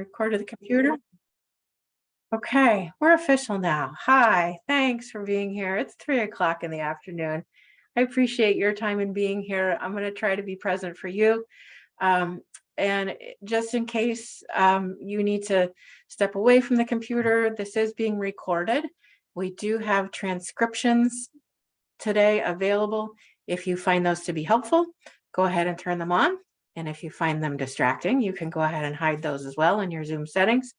recorded the computer. Okay, we're official now. Hi, thanks for being here. It's 3 o'clock in the afternoon. I appreciate your time in being here. I'm going to try to be present for you. Um, and just in case you need to step away from the computer, this is being recorded. We do have transcriptions today available. If you find those to be helpful, go ahead and turn them on. And if you find them distracting, you can go ahead and hide those as well in your Zoom settings.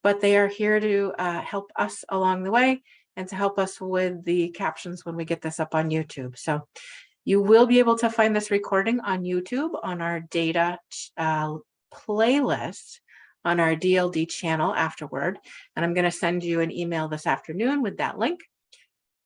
But they are here to help us along the way and to help us with the captions when we get this up on YouTube. So you will be able to find this recording on YouTube on our data playlist on our DLD channel afterward. And I'm going to send you an email this afternoon with that link.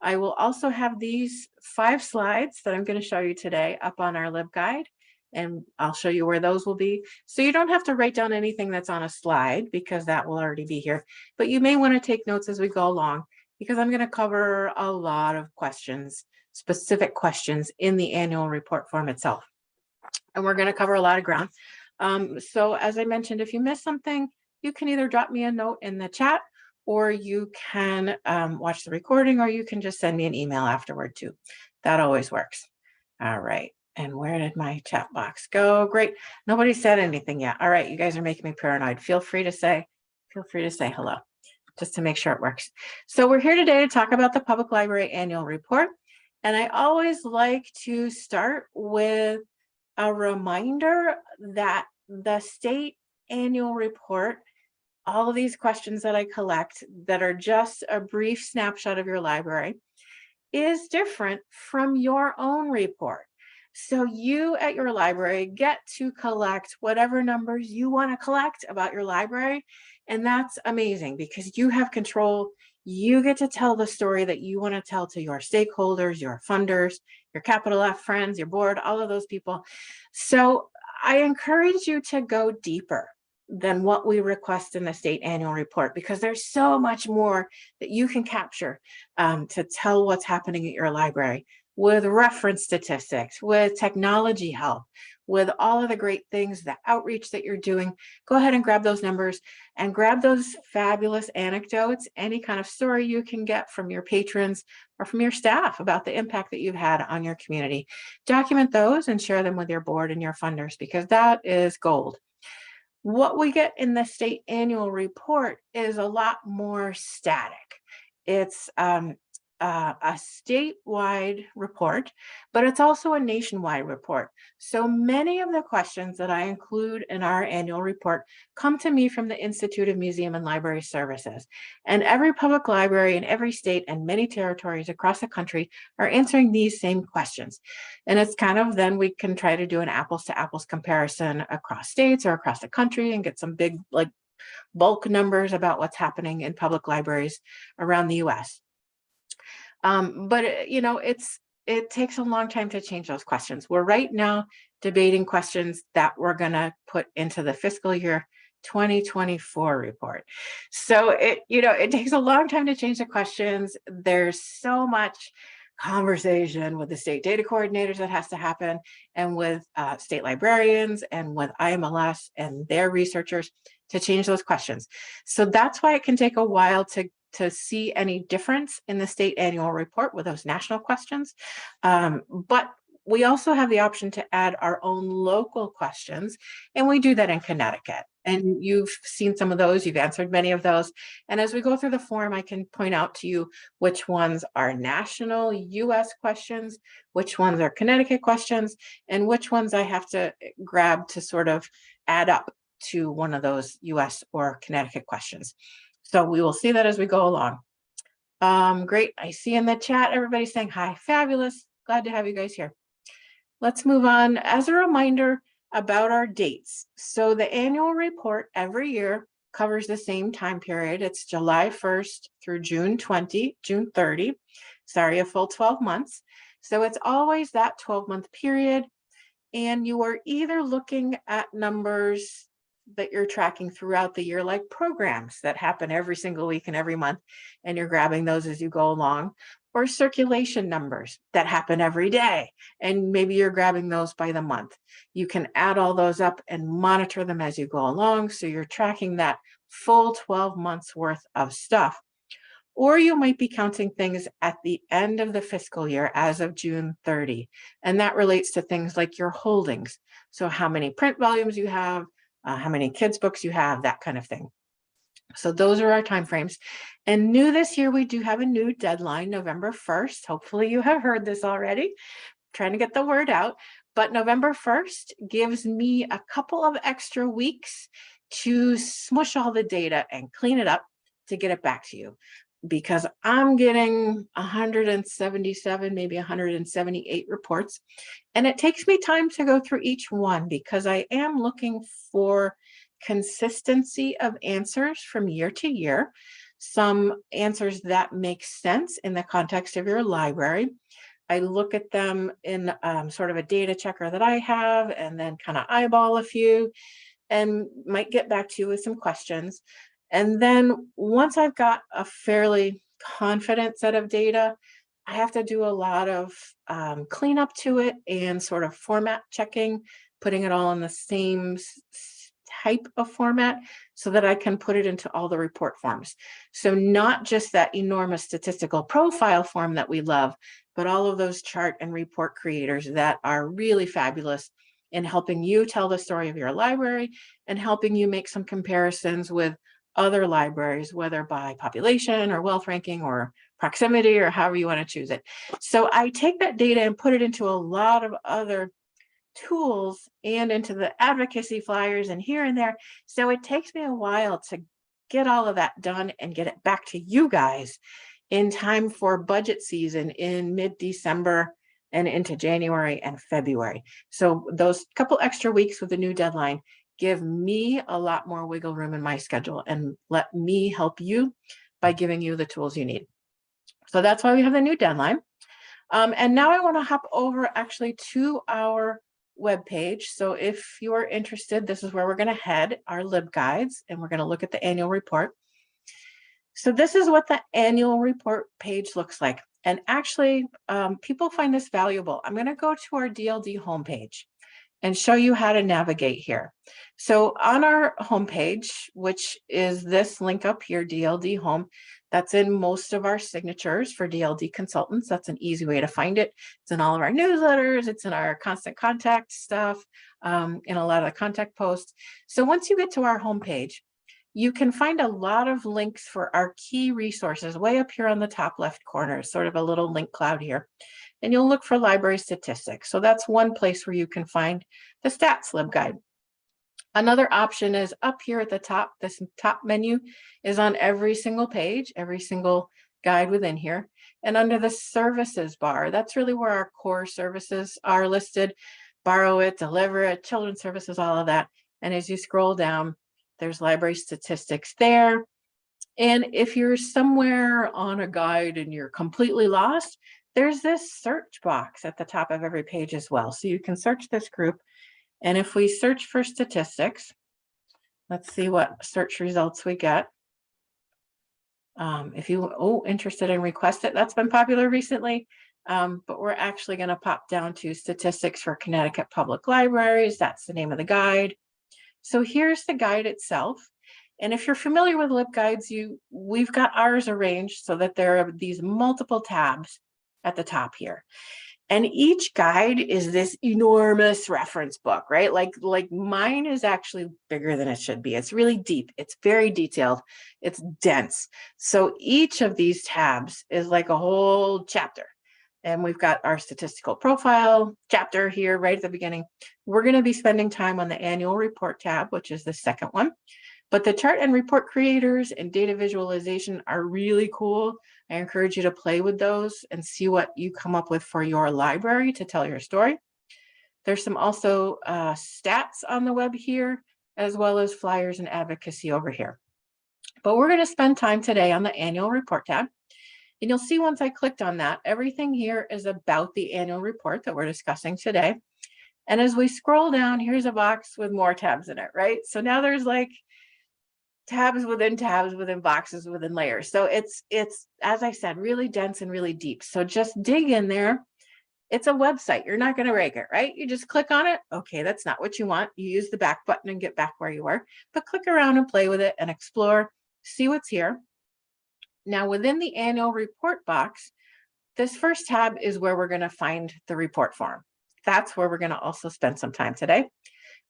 I will also have these 5 slides that I'm going to show you today up on our LibGuide, and I'll show you where those will be. So you don't have to write down anything that's on a slide because that will already be here, but you may want to take notes as we go along because I'm going to cover a lot of questions, specific questions in the annual report form itself. And we're going to cover a lot of ground. So as I mentioned, if you miss something, you can either drop me a note in the chat, or you can watch the recording, or you can just send me an email afterward too. That always works. All right. And where did my chat box go? Great. Nobody said anything yet. All right. You guys are making me paranoid. Feel free to say hello, just to make sure it works. So we're here today to talk about the Public Library Annual Report. And I always like to start with a reminder that the state annual report, all of these questions that I collect that are just a brief snapshot of your library, is different from your own report. So you at your library get to collect whatever numbers you want to collect about your library. And that's amazing because you have control. You get to tell the story that you want to tell to your stakeholders, your funders, your capital F friends, your board, all of those people. So I encourage you to go deeper than what we request in the state annual report, because there's so much more that you can capture to tell what's happening at your library with reference statistics, with technology help, with all of the great things, the outreach that you're doing. Go ahead and grab those numbers and grab those fabulous anecdotes, any kind of story you can get from your patrons or from your staff about the impact that you've had on your community. Document those and share them with your board and your funders, because that is gold. What we get in the state annual report is a lot more static. It's a statewide report, but it's also a nationwide report. So many of the questions that I include in our annual report come to me from the Institute of Museum and Library Services. And every public library in every state and many territories across the country are answering these same questions. And it's kind of, then we can try to do an apples to apples comparison across states or across the country and get some big, like, bulk numbers about what's happening in public libraries around the US. But it takes a long time to change those questions. We're right now debating questions that we're going to put into the fiscal year 2024 report. So it takes a long time to change the questions. There's so much conversation with the state data coordinators that has to happen, and with state librarians and with IMLS and their researchers to change those questions. So that's why it can take a while to see any difference in the state annual report with those national questions. But we also have the option to add our own local questions, and we do that in Connecticut. And you've seen some of those, you've answered many of those. And as we go through the form, I can point out to you which ones are national US questions, which ones are Connecticut questions, and which ones I have to grab to sort of add up to one of those US or Connecticut questions. So we will see that as we go along. Great. I see in the chat, everybody's saying hi. Fabulous. Glad to have you guys here. Let's move on. As a reminder about our dates. So the annual report every year covers the same time period. It's July 1st through June 30. Sorry, a full 12 months. So it's always that 12-month period. And you are either looking at numbers that you're tracking throughout the year, like programs that happen every single week and every month, and you're grabbing those as you go along, or circulation numbers that happen every day. And maybe you're grabbing those by the month. You can add all those up and monitor them as you go along. So you're tracking that full 12 months worth of stuff. Or you might be counting things at the end of the fiscal year as of June 30. And that relates to things like your holdings. So how many print volumes you have, how many kids' books you have, that kind of thing. So those are our timeframes. And new this year, we do have a new deadline, November 1st. Hopefully you have heard this already, trying to get the word out. But November 1st gives me a couple of extra weeks to smush all the data and clean it up to get it back to you. Because I'm getting 177, maybe 178 reports. And it takes me time to go through each one because I am looking for consistency of answers from year to year, some answers that make sense in the context of your library. I look at them in sort of a data checker that I have and then kind of eyeball a few and might get back to you with some questions. And then once I've got a fairly confident set of data, I have to do a lot of cleanup to it and sort of format checking, putting it all in the same type of format so that I can put it into all the report forms. So not just that enormous statistical profile form that we love, but all of those chart and report creators that are really fabulous in helping you tell the story of your library and helping you make some comparisons with other libraries, whether by population or wealth ranking or proximity or however you want to choose it. So I take that data and put it into a lot of other tools and into the advocacy flyers and here and there. So it takes me a while to get all of that done and get it back to you guys in time for budget season in mid-December and into January and February. So those couple extra weeks with the new deadline give me a lot more wiggle room in my schedule and let me help you by giving you the tools you need. So that's why we have the new deadline. And now I want to hop over actually to our webpage. So if you are interested, this is where we're going to head, our LibGuides, and we're going to look at the annual report. So this is what the annual report page looks like. And actually, people find this valuable. I'm going to go to our DLD homepage and show you how to navigate here. So on our homepage, which is this link up here, DLD Home, that's in most of our signatures for DLD consultants. That's an easy way to find it. It's in all of our newsletters. It's in our constant contact stuff, in a lot of the contact posts. So once you get to our homepage, you can find a lot of links for our key resources way up here on the top left corner, sort of a little link cloud here. And you'll look for library statistics. So that's one place where you can find the stats LibGuide. Another option is up here at the top. This top menu is on every single page, every single guide within here. And under the services bar, that's really where our core services are listed. Borrow it, deliver it, children's services, all of that. And as you scroll down, there's library statistics there. And if you're somewhere on a guide and you're completely lost, there's this search box at the top of every page as well. So you can search this group. And if we search for statistics, let's see what search results we get. If you interested in Request It, that's been popular recently. But we're actually going to pop down to statistics for Connecticut Public Libraries. That's the name of the guide. So here's the guide itself. And if you're familiar with LibGuides, we've got ours arranged so that there are these multiple tabs at the top here. And each guide is this enormous reference book, right? Like mine is actually bigger than it should be. It's really deep. It's very detailed. It's dense. So each of these tabs is like a whole chapter. And we've got our statistical profile chapter here right at the beginning. We're going to be spending time on the annual report tab, which is the second one. But the chart and report creators and data visualization are really cool. I encourage you to play with those and see what you come up with for your library to tell your story. There's some also stats on the web here, as well as flyers and advocacy over here. But we're going to spend time today on the annual report tab. And you'll see once I clicked on that, everything here is about the annual report that we're discussing today. And as we scroll down, here's a box with more tabs in it, right? So now there's like tabs within boxes within layers. So it's, as I said, really dense and really deep. So just dig in there. It's a website. You're not going to break it, right? You just click on it. Okay, that's not what you want. You use the back button and get back where you were, but click around and play with it and explore, see what's here. Now, within the annual report box, this first tab is where we're going to find the report form. That's where we're going to also spend some time today.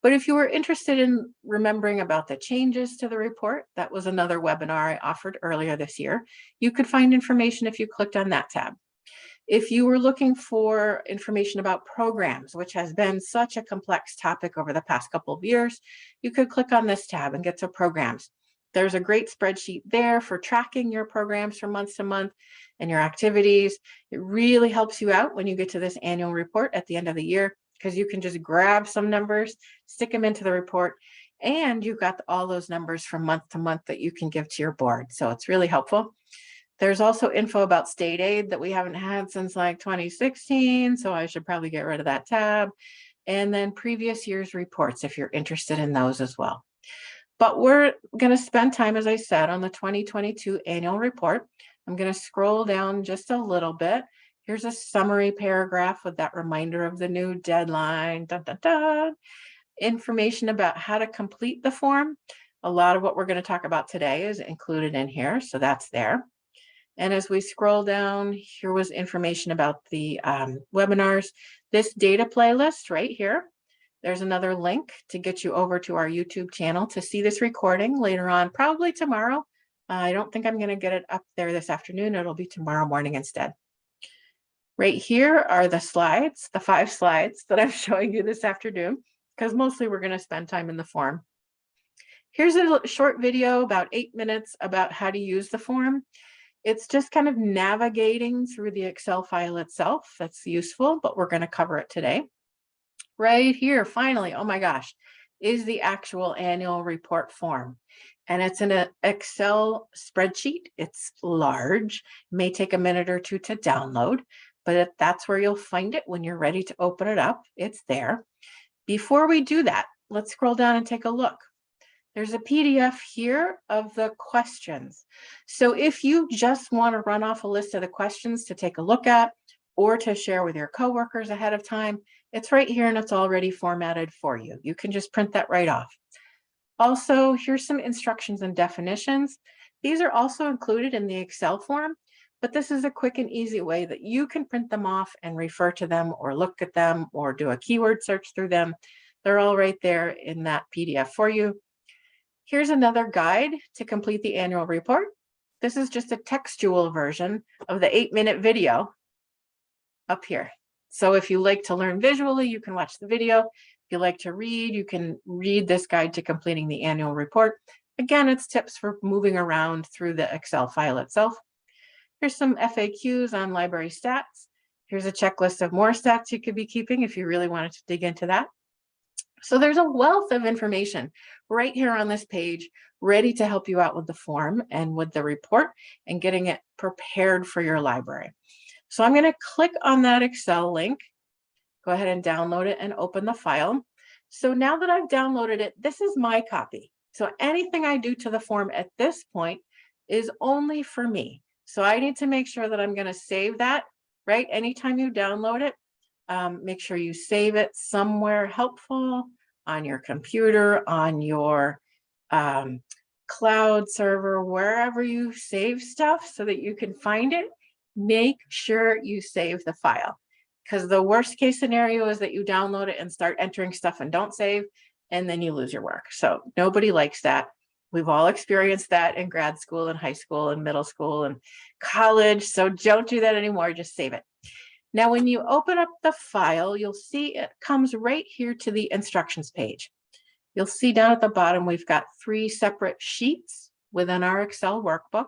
But if you were interested in remembering about the changes to the report, that was another webinar I offered earlier this year. You could find information if you clicked on that tab. If you were looking for information about programs, which has been such a complex topic over the past couple of years, you could click on this tab and get to programs. There's a great spreadsheet there for tracking your programs from month to month and your activities. It really helps you out when you get to this annual report at the end of the year, because you can just grab some numbers, stick them into the report, and you've got all those numbers from month to month that you can give to your board. So it's really helpful. There's also info about state aid that we haven't had since like 2016, so I should probably get rid of that tab. And then previous year's reports if you're interested in those as well. But we're going to spend time, as I said, on the 2022 annual report. I'm going to scroll down just a little bit. Here's a summary paragraph with that reminder of the new deadline. Dun, dun, dun. Information about how to complete the form. A lot of what we're going to talk about today is included in here, so that's there. And as we scroll down, here was information about the webinars. This data playlist right here. There's another link to get you over to our YouTube channel to see this recording later on, probably tomorrow. I don't think I'm going to get it up there this afternoon. It'll be tomorrow morning instead. Right here are the slides, the 5 slides that I'm showing you this afternoon, because mostly we're going to spend time in the form. Here's a short video, about 8 minutes, about how to use the form. It's just kind of navigating through the Excel file itself. That's useful, but we're going to cover it today. Right here, finally, oh my gosh, is the actual annual report form. And it's in an Excel spreadsheet. It's large, may take a minute or two to download, but that's where you'll find it when you're ready to open it up. It's there. Before we do that, let's scroll down and take a look. There's a PDF here of the questions. So if you just want to run off a list of the questions to take a look at or to share with your coworkers ahead of time, it's right here and it's already formatted for you. You can just print that right off. Also, here's some instructions and definitions. These are also included in the Excel form, but this is a quick and easy way that you can print them off and refer to them or look at them or do a keyword search through them. They're all right there in that PDF for you. Here's another guide to complete the annual report. This is just a textual version of the 8-minute video up here. So if you like to learn visually, you can watch the video. If you like to read, you can read this guide to completing the annual report. Again, it's tips for moving around through the Excel file itself. Here's some FAQs on library stats. Here's a checklist of more stats you could be keeping if you really wanted to dig into that. So there's a wealth of information right here on this page, ready to help you out with the form and with the report and getting it prepared for your library. So I'm going to click on that Excel link, go ahead and download it and open the file. So now that I've downloaded it, this is my copy. So anything I do to the form at this point is only for me. So I need to make sure that I'm going to save that, right? Anytime you download it, make sure you save it somewhere helpful on your computer, on your cloud server, wherever you save stuff so that you can find it. Make sure you save the file, because the worst case scenario is that you download it and start entering stuff and don't save, and then you lose your work. So nobody likes that. We've all experienced that in grad school and high school and middle school and college. So don't do that anymore. Just save it. Now, when you open up the file, you'll see it comes right here to the instructions page. You'll see down at the bottom, we've got 3 separate sheets within our Excel workbook,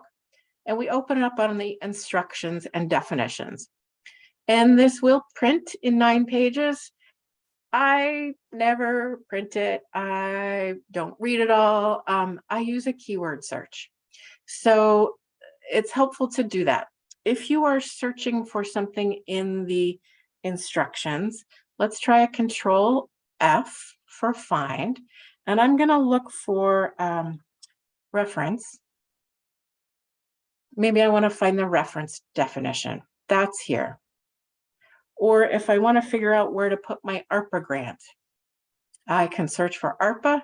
and we open it up on the instructions and definitions. And this will print in 9 pages. I never print it. I don't read it all. I use a keyword search. So it's helpful to do that. If you are searching for something in the instructions, let's try a Control F for find. And I'm going to look for reference, maybe I want to find the reference definition. That's here. Or if I want to figure out where to put my ARPA grant, I can search for ARPA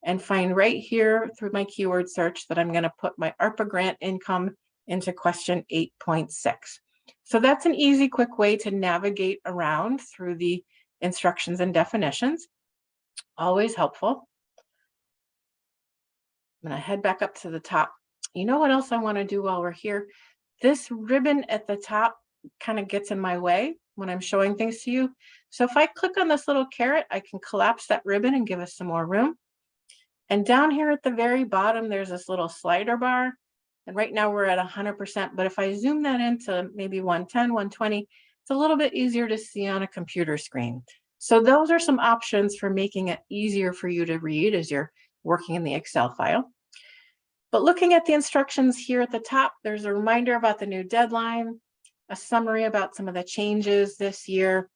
and find right here through my keyword search that I'm going to put my ARPA grant income into question 8.6. So that's an easy, quick way to navigate around through the instructions and definitions. Always helpful. I'm going to head back up to the top. You know what else I want to do while we're here? This ribbon at the top kind of gets in my way when I'm showing things to you. So if I click on this little caret, I can collapse that ribbon and give us some more room. And down here at the very bottom, there's this little slider bar. And right now we're at 100%, but if I zoom that into maybe 110, 120, it's a little bit easier to see on a computer screen. So those are some options for making it easier for you to read as you're working in the Excel file. But looking at the instructions here at the top, there's a reminder about the new deadline, a summary about some of the changes this year,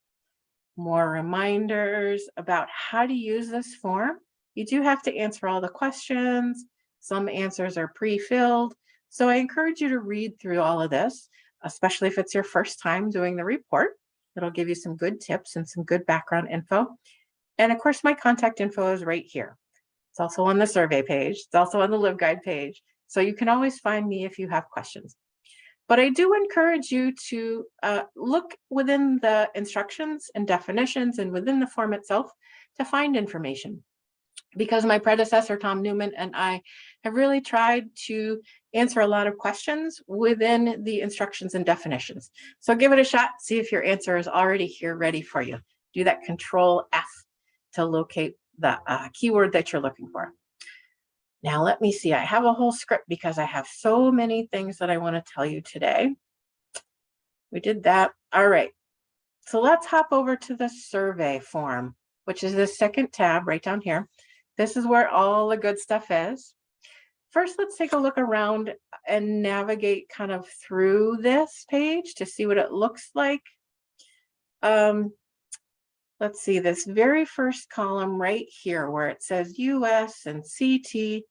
more reminders about how to use this form. You do have to answer all the questions. Some answers are pre-filled. So I encourage you to read through all of this, especially if it's your first time doing the report. It'll give you some good tips and some good background info. And of course, my contact info is right here. It's also on the survey page. It's also on the LibGuide page. So you can always find me if you have questions. But I do encourage you to look within the instructions and definitions and within the form itself to find information. Because my predecessor, Tom Newman, and I have really tried to answer a lot of questions within the instructions and definitions. So give it a shot, see if your answer is already here ready for you. Do that Control F to locate the keyword that you're looking for. Now, let me see. I have a whole script because I have so many things that I want to tell you today. We did that. All right. So let's hop over to the survey form, which is the second tab right down here. This is where all the good stuff is. First, let's take a look around and navigate kind of through this page to see what it looks like. Let's see, this very first column right here where it says US and CT,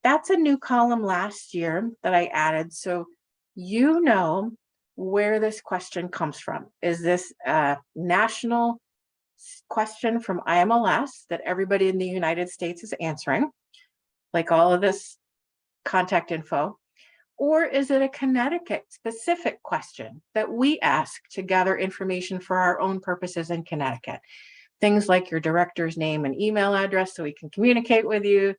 that's a new column last year that I added. So you know where this question comes from. Is this a national question from IMLS that everybody in the United States is answering, like all of this contact info? Or is it a Connecticut specific question that we ask to gather information for our own purposes in Connecticut? Things like your director's name and email address so we can communicate with you,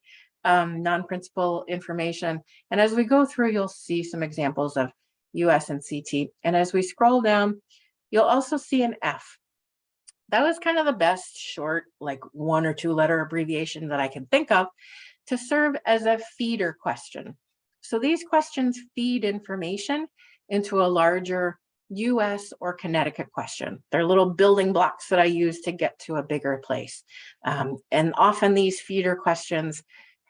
non-principal information. And as we go through, you'll see some examples of US and CT. And as we scroll down, you'll also see an F. That was kind of the best short, like 1 or 2 letter abbreviation that I can think of to serve as a feeder question. So these questions feed information into a larger US or Connecticut question. They're little building blocks that I use to get to a bigger place. And often these feeder questions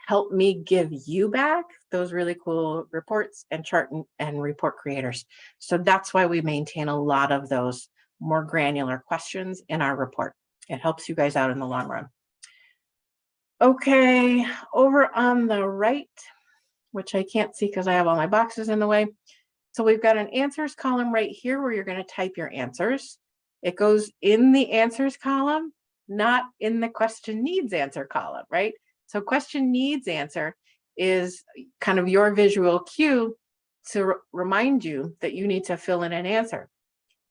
help me give you back those really cool reports and chart and report creators. So that's why we maintain a lot of those more granular questions in our report. It helps you guys out in the long run. Okay, over on the right, which I can't see because I have all my boxes in the way. So we've got an answers column right here where you're going to type your answers. It goes in the answers column, not in the question needs answer column, right? So question needs answer is kind of your visual cue to remind you that you need to fill in an answer.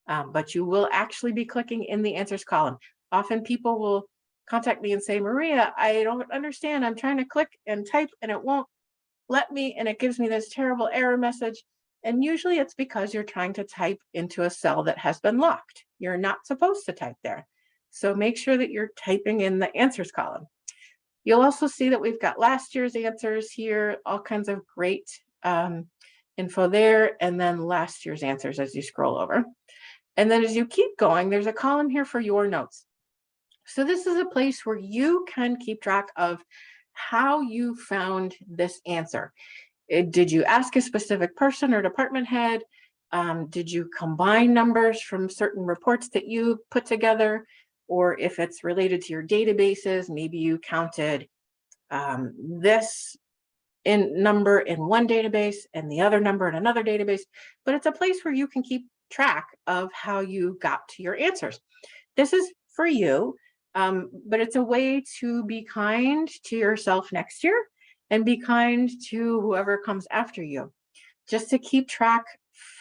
But you will actually be clicking in the answers column. Often people will contact me and say, Maria, I don't understand. I'm trying to click and type and it won't let me, and it gives me this terrible error message. And usually it's because you're trying to type into a cell that has been locked. You're not supposed to type there. So make sure that you're typing in the answers column. You'll also see that we've got last year's answers here, all kinds of great info there, and then last year's answers as you scroll over. And then as you keep going, there's a column here for your notes. So this is a place where you can keep track of how you found this answer. Did you ask a specific person or department head? Did you combine numbers from certain reports that you put together? Or if it's related to your databases, maybe you counted this number in one database and the other number in another database, but it's a place where you can keep track of how you got to your answers. This is for you, but it's a way to be kind to yourself next year and be kind to whoever comes after you, just to keep track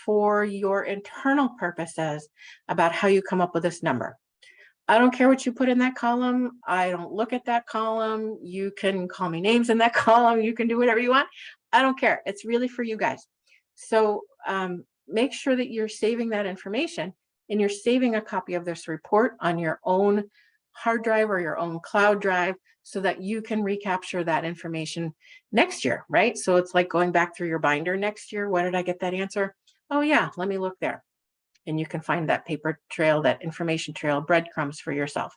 for your internal purposes about how you come up with this number. I don't care what you put in that column. I don't look at that column. You can call me names in that column. You can do whatever you want. I don't care. It's really for you guys. So make sure that you're saving that information and you're saving a copy of this report on your own hard drive or your own cloud drive so that you can recapture that information next year, right? So it's like going back through your binder next year. Where did I get that answer? Oh yeah, let me look there. And you can find that paper trail, that information trail, breadcrumbs for yourself.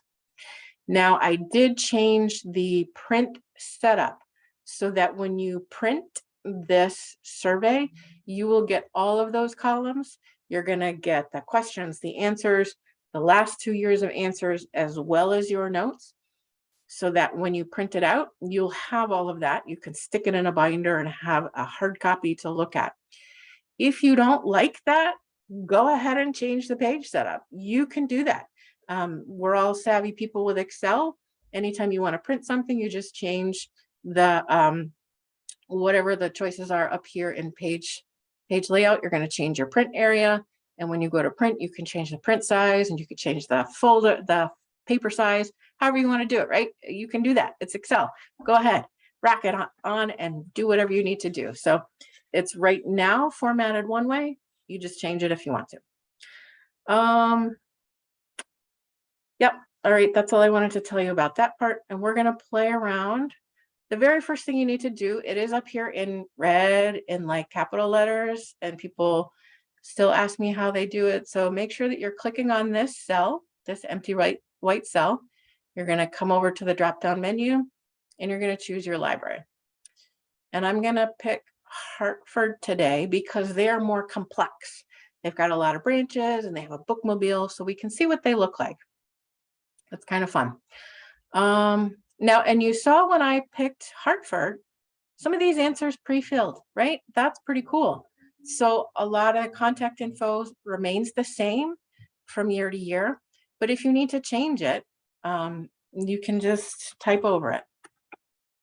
Now, I did change the print setup so that when you print this survey, you will get all of those columns. You're going to get the questions, the answers, the last 2 years of answers, as well as your notes, so that when you print it out, you'll have all of that. You can stick it in a binder and have a hard copy to look at. If you don't like that, go ahead and change the page setup. You can do that. We're all savvy people with Excel. Anytime you want to print something, you just change the whatever the choices are up here in page layout. You're going to change your print area. And when you go to print, you can change the print size and you can change the folder, the paper size, however you want to do it, right? You can do that. It's Excel. Go ahead, rack it on and do whatever you need to do. So it's right now formatted one way. You just change it if you want to. Yep. All right. That's all I wanted to tell you about that part. And we're going to play around. The very first thing you need to do, it is up here in red in like capital letters, and people still ask me how they do it. So make sure that you're clicking on this cell, this empty white cell. You're going to come over to the drop-down menu and you're going to choose your library. And I'm going to pick Hartford today because they are more complex. They've got a lot of branches and they have a bookmobile, so we can see what they look like. That's kind of fun. Now, and you saw when I picked Hartford, some of these answers pre-filled, right? That's pretty cool. So a lot of contact info remains the same from year to year, but if you need to change it, you can just type over it.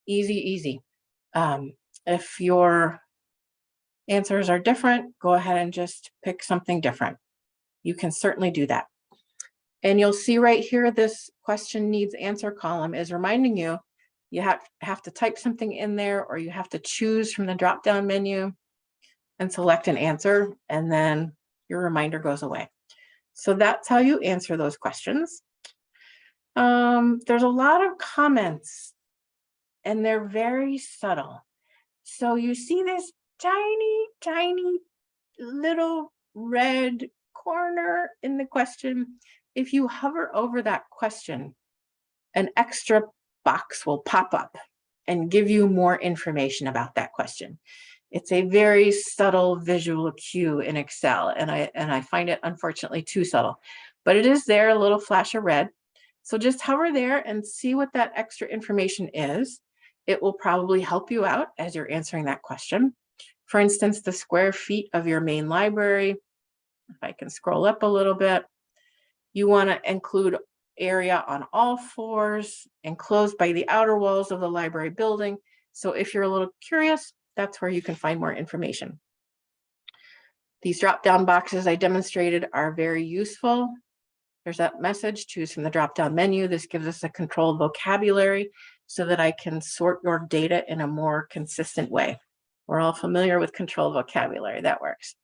Easy, easy. If your answers are different, go ahead and just pick something different. You can certainly do that. And you'll see right here, this question needs answer column is reminding you, you have to type something in there, or you have to choose from the drop-down menu and select an answer, and then your reminder goes away. So that's how you answer those questions. There's a lot of comments, and they're very subtle. So you see this tiny, tiny little red corner in the question. If you hover over that question, an extra box will pop up and give you more information about that question. It's a very subtle visual cue in Excel, and I find it unfortunately too subtle, but it is there, a little flash of red. So just hover there and see what that extra information is. It will probably help you out as you're answering that question. For instance, the square feet of your main library. If I can scroll up a little bit, you want to include area on all floors, enclosed by the outer walls of the library building. So if you're a little curious, that's where you can find more information. These drop-down boxes I demonstrated are very useful. There's that message, choose from the drop-down menu. This gives us a controlled vocabulary so that I can sort your data in a more consistent way. We're all familiar with controlled vocabulary, that works.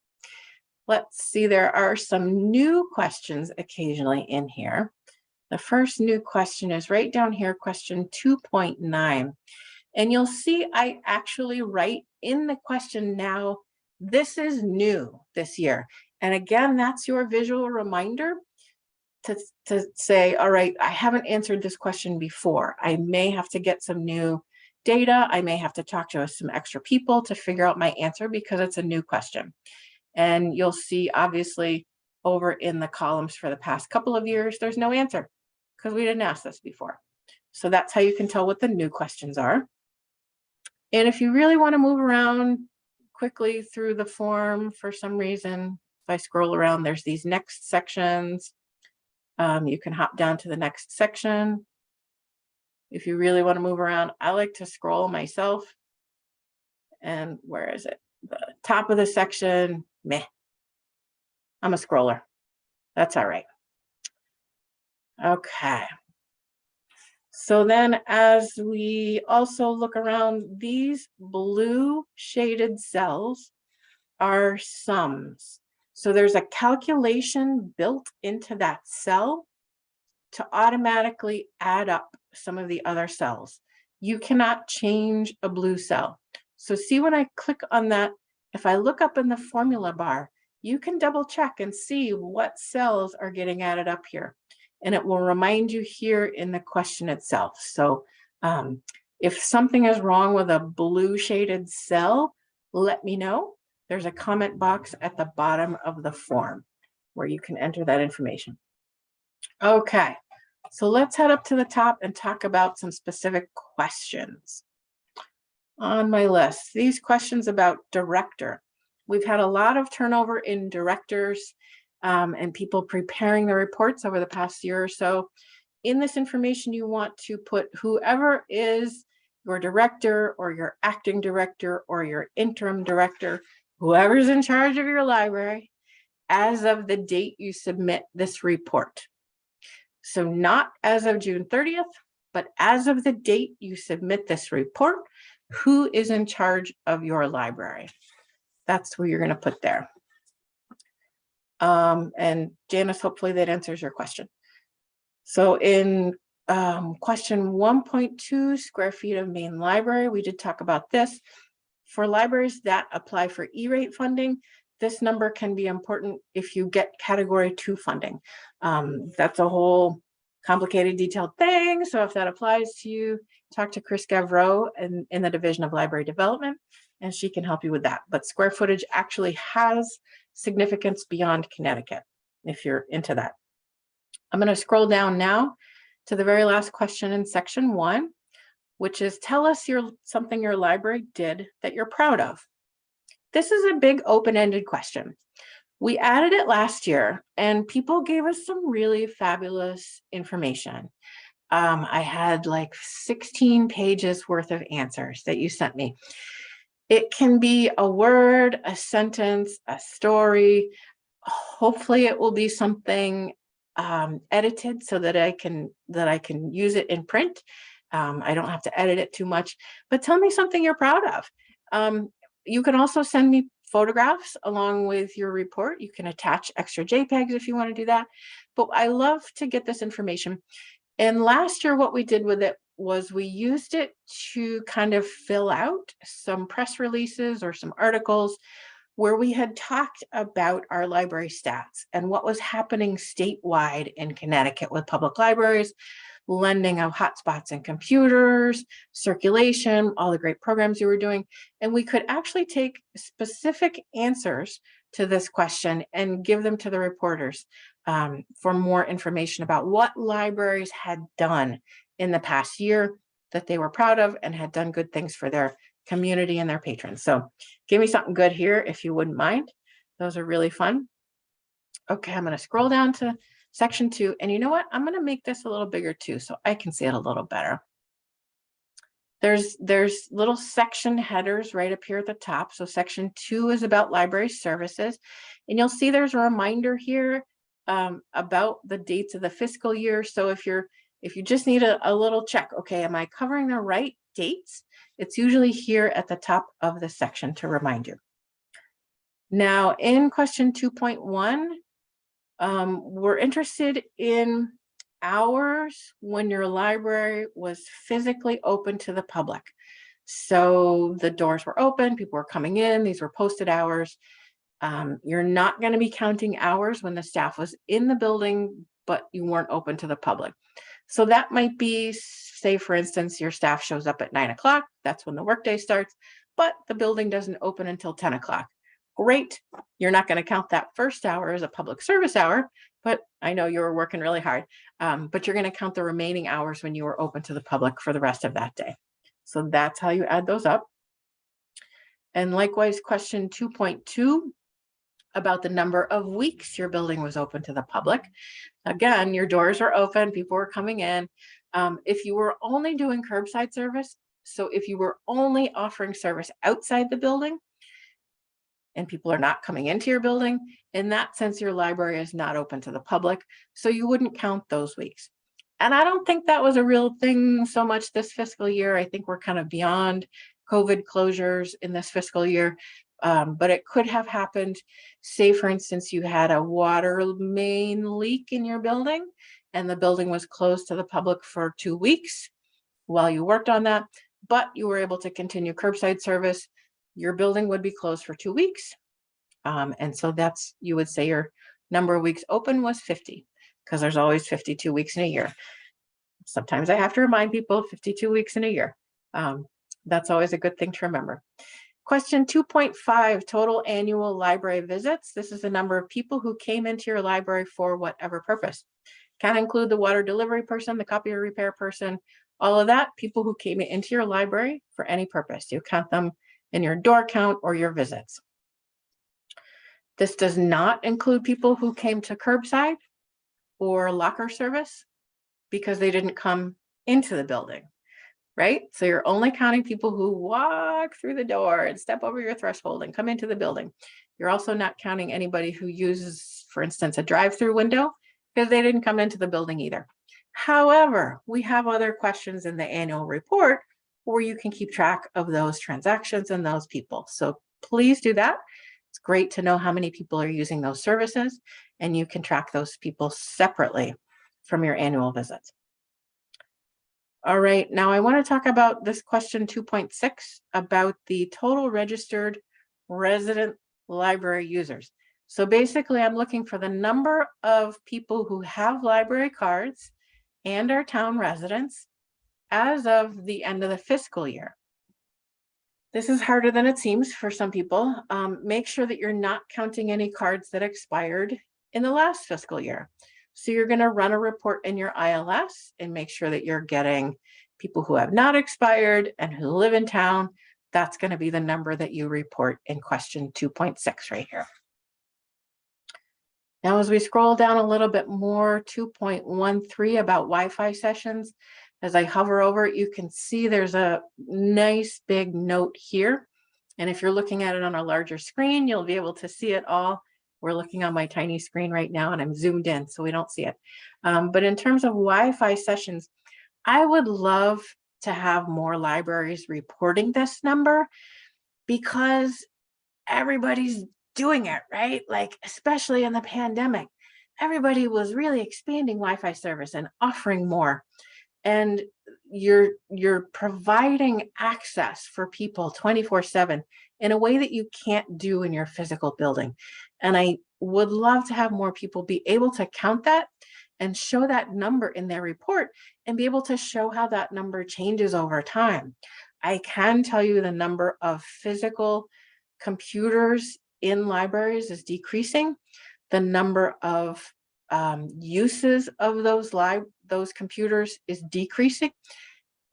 Let's see, there are some new questions occasionally in here. The first new question is right down here, question 2.9. And you'll see I actually write in the question now, this is new this year. And again, that's your visual reminder to say, all right, I haven't answered this question before. I may have to get some new data. I may have to talk to some extra people to figure out my answer because it's a new question. And you'll see, obviously, over in the columns for the past couple of years, there's no answer because we didn't ask this before. So that's how you can tell what the new questions are. And if you really want to move around quickly through the form for some reason, if I scroll around, there's these next sections. You can hop down to the next section. If you really want to move around, I like to scroll myself. And where is it? The top of the section, meh. I'm a scroller. That's all right. Okay. So then as we also look around, these blue shaded cells are sums. So there's a calculation built into that cell to automatically add up some of the other cells. You cannot change a blue cell. So see when I click on that, if I look up in the formula bar, you can double check and see what cells are getting added up here. And it will remind you here in the question itself. So if something is wrong with a blue shaded cell, let me know. There's a comment box at the bottom of the form where you can enter that information. Okay, so let's head up to the top and talk about some specific questions. On my list, these questions about director. We've had a lot of turnover in directors and people preparing the reports over the past year or so. In this information, you want to put whoever is your director or your acting director or your interim director, whoever's in charge of your library, as of the date you submit this report. So not as of June 30th, but as of the date you submit this report, who is in charge of your library? That's who you're going to put there. And Janice, hopefully that answers your question. So in question 1.2, square feet of main library, we did talk about this. For libraries that apply for E-rate funding, this number can be important if you get category 2 funding. That's a whole complicated, detailed thing. So if that applies to you, talk to Chris Gavreau in the Division of Library Development, and she can help you with that. But square footage actually has significance beyond Connecticut, if you're into that. I'm going to scroll down now to the very last question in section 1, which is tell us something your library did that you're proud of. This is a big open-ended question. We added it last year and people gave us some really fabulous information. I had like 16 pages worth of answers that you sent me. It can be a word, a sentence, a story. Hopefully it will be something edited so that I can use it in print. I don't have to edit it too much, but tell me something you're proud of. You can also send me photographs along with your report. You can attach extra JPEGs if you want to do that. But I love to get this information. And last year, what we did with it was we used it to kind of fill out some press releases or some articles where we had talked about our library stats and what was happening statewide in Connecticut with public libraries, lending of hotspots and computers, circulation, all the great programs you were doing. And we could actually take specific answers to this question and give them to the reporters for more information about what libraries had done in the past year that they were proud of and had done good things for their community and their patrons. So give me something good here if you wouldn't mind. Those are really fun. Okay, I'm going to scroll down to section 2. And you know what? I'm going to make this a little bigger too, so I can see it a little better. There's little section headers right up here at the top. So section 2 is about library services. And you'll see there's a reminder here about the dates of the fiscal year. So if you just need a little check, okay, am I covering the right dates? It's usually here at the top of the section to remind you. Now in question 2.1, we're interested in hours when your library was physically open to the public. So the doors were open, people were coming in, these were posted hours. You're not going to be counting hours when the staff was in the building, but you weren't open to the public. So that might be, say, for instance, your staff shows up at 9 o'clock. That's when the workday starts, but the building doesn't open until 10 o'clock. Great. You're not going to count that first hour as a public service hour, but I know you were working really hard. But you're going to count the remaining hours when you were open to the public for the rest of that day. So that's how you add those up. And likewise, question 2.2 about the number of weeks your building was open to the public. Again, your doors are open, people are coming in. If you were only doing curbside service, so if you were only offering service outside the building and people are not coming into your building, in that sense, your library is not open to the public. So you wouldn't count those weeks. And I don't think that was a real thing so much this fiscal year. I think we're kind of beyond COVID closures in this fiscal year. But it could have happened. Say, for instance, you had a water main leak in your building and the building was closed to the public for 2 weeks while you worked on that, but you were able to continue curbside service. Your building would be closed for 2 weeks. And so that's, you would say your number of weeks open was 50, because there's always 52 weeks in a year. Sometimes I have to remind people 52 weeks in a year. That's always a good thing to remember. Question 2.5, total annual library visits. This is the number of people who came into your library for whatever purpose. Can include the water delivery person, the copier repair person, all of that, people who came into your library for any purpose. You count them in your door count or your visits. This does not include people who came to curbside or locker service because they didn't come into the building, right? So you're only counting people who walk through the door and step over your threshold and come into the building. You're also not counting anybody who uses, for instance, a drive-through window because they didn't come into the building either. However, we have other questions in the annual report where you can keep track of those transactions and those people. So please do that. It's great to know how many people are using those services, and you can track those people separately from your annual visits. All right, now I want to talk about this question 2.6 about the total registered resident library users. So basically, I'm looking for the number of people who have library cards and are town residents as of the end of the fiscal year. This is harder than it seems for some people. Make sure that you're not counting any cards that expired in the last fiscal year. So you're going to run a report in your ILS and make sure that you're getting people who have not expired and who live in town. That's going to be the number that you report in question 2.6 right here. Now, as we scroll down a little bit more, 2.13 about Wi-Fi sessions. As I hover over it, you can see there's a nice big note here. And if you're looking at it on a larger screen, you'll be able to see it all. We're looking on my tiny screen right now and I'm zoomed in, so we don't see it. But in terms of Wi-Fi sessions, I would love to have more libraries reporting this number because everybody's doing it, right? Like, especially in the pandemic, everybody was really expanding Wi-Fi service and offering more. And you're providing access for people 24/7 in a way that you can't do in your physical building. And I would love to have more people be able to count that and show that number in their report and be able to show how that number changes over time. I can tell you the number of physical computers in libraries is decreasing. The number of uses of those computers is decreasing,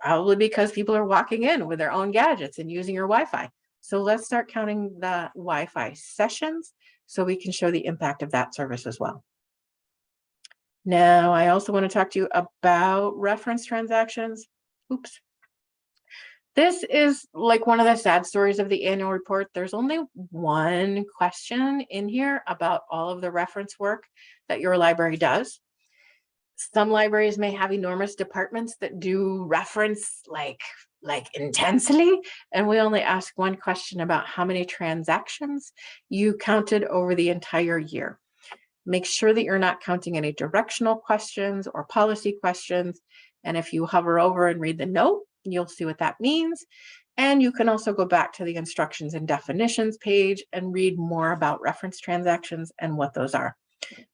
probably because people are walking in with their own gadgets and using your Wi-Fi. So let's start counting the Wi-Fi sessions so we can show the impact of that service as well. Now, I also want to talk to you about reference transactions. Oops. This is like one of the sad stories of the annual report. There's only one question in here about all of the reference work that your library does. Some libraries may have enormous departments that do reference like intensely, and we only ask one question about how many transactions you counted over the entire year. Make sure that you're not counting any directional questions or policy questions. And if you hover over and read the note, you'll see what that means. And you can also go back to the instructions and definitions page and read more about reference transactions and what those are.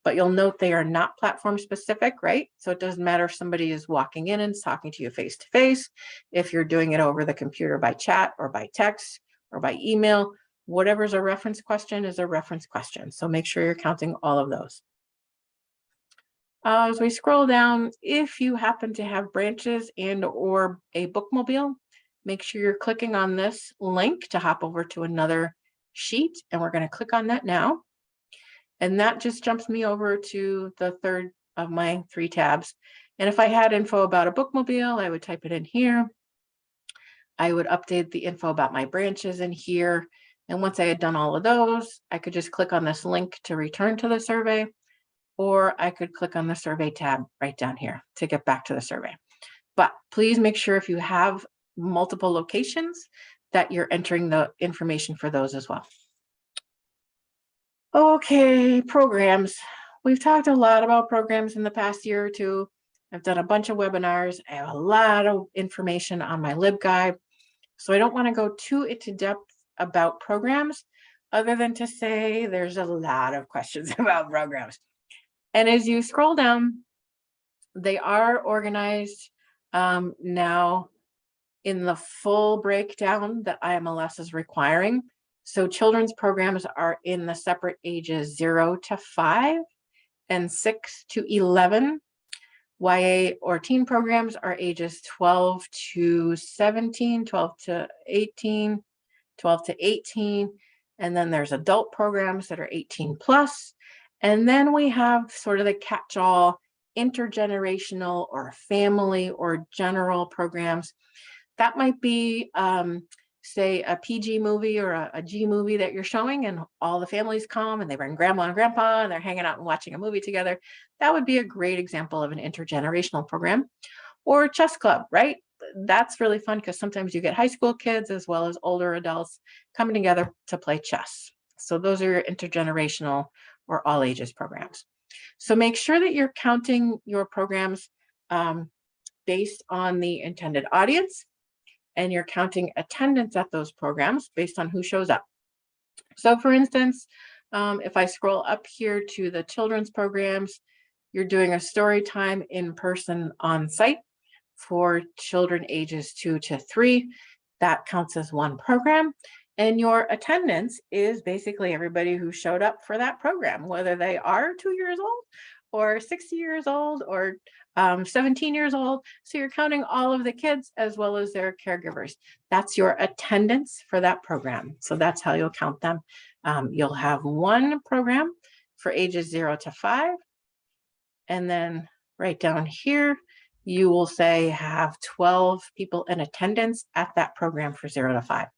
But you'll note they are not platform specific, right? So it doesn't matter if somebody is walking in and talking to you face to face, if you're doing it over the computer by chat or by text or by email, whatever's a reference question is a reference question. So make sure you're counting all of those. As we scroll down, if you happen to have branches and or a bookmobile, make sure you're clicking on this link to hop over to another sheet. And we're going to click on that now. And that just jumps me over to the third of my 3 tabs. And if I had info about a bookmobile, I would type it in here. I would update the info about my branches in here. And once I had done all of those, I could just click on this link to return to the survey, or I could click on the survey tab right down here to get back to the survey. But please make sure if you have multiple locations that you're entering the information for those as well. Okay, programs. We've talked a lot about programs in the past year or two. I've done a bunch of webinars. I have a lot of information on my LibGuide. So I don't want to go too into depth about programs, other than to say there's a lot of questions about programs. And as you scroll down, they are organized now in the full breakdown that IMLS is requiring. So children's programs are in the separate ages 0 to 5 and 6 to 11. YA or teen programs are ages 12 to 17, 12 to 18, 12 to 18. And then there's adult programs that are 18 plus. And then we have sort of the catch-all intergenerational or family or general programs. That might be, say, a PG movie or a G movie that you're showing, and all the families come and they bring grandma and grandpa and they're hanging out and watching a movie together. That would be a great example of an intergenerational program. Or chess club, right? That's really fun because sometimes you get high school kids as well as older adults coming together to play chess. So those are your intergenerational or all ages programs. So make sure that you're counting your programs based on the intended audience, and you're counting attendance at those programs based on who shows up. So for instance, if I scroll up here to the children's programs, you're doing a story time in person on site for children ages 2 to 3. That counts as one program. And your attendance is basically everybody who showed up for that program, whether they are 2 years old or 60 years old or 17 years old. So you're counting all of the kids as well as their caregivers. That's your attendance for that program. So that's how you'll count them. You'll have one program for ages 0 to 5. And then right down here, you will say have 12 people in attendance at that program for 0 to 5.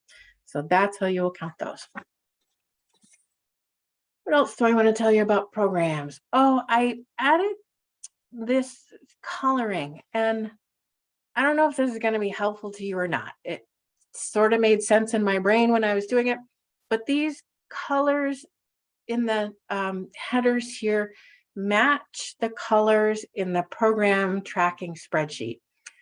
So that's how you will count those. What else do I want to tell you about programs? Oh, I added this coloring, and I don't know if this is going to be helpful to you or not. It sort of made sense in my brain when I was doing it, but these colors in the headers here match the colors in the program tracking spreadsheet.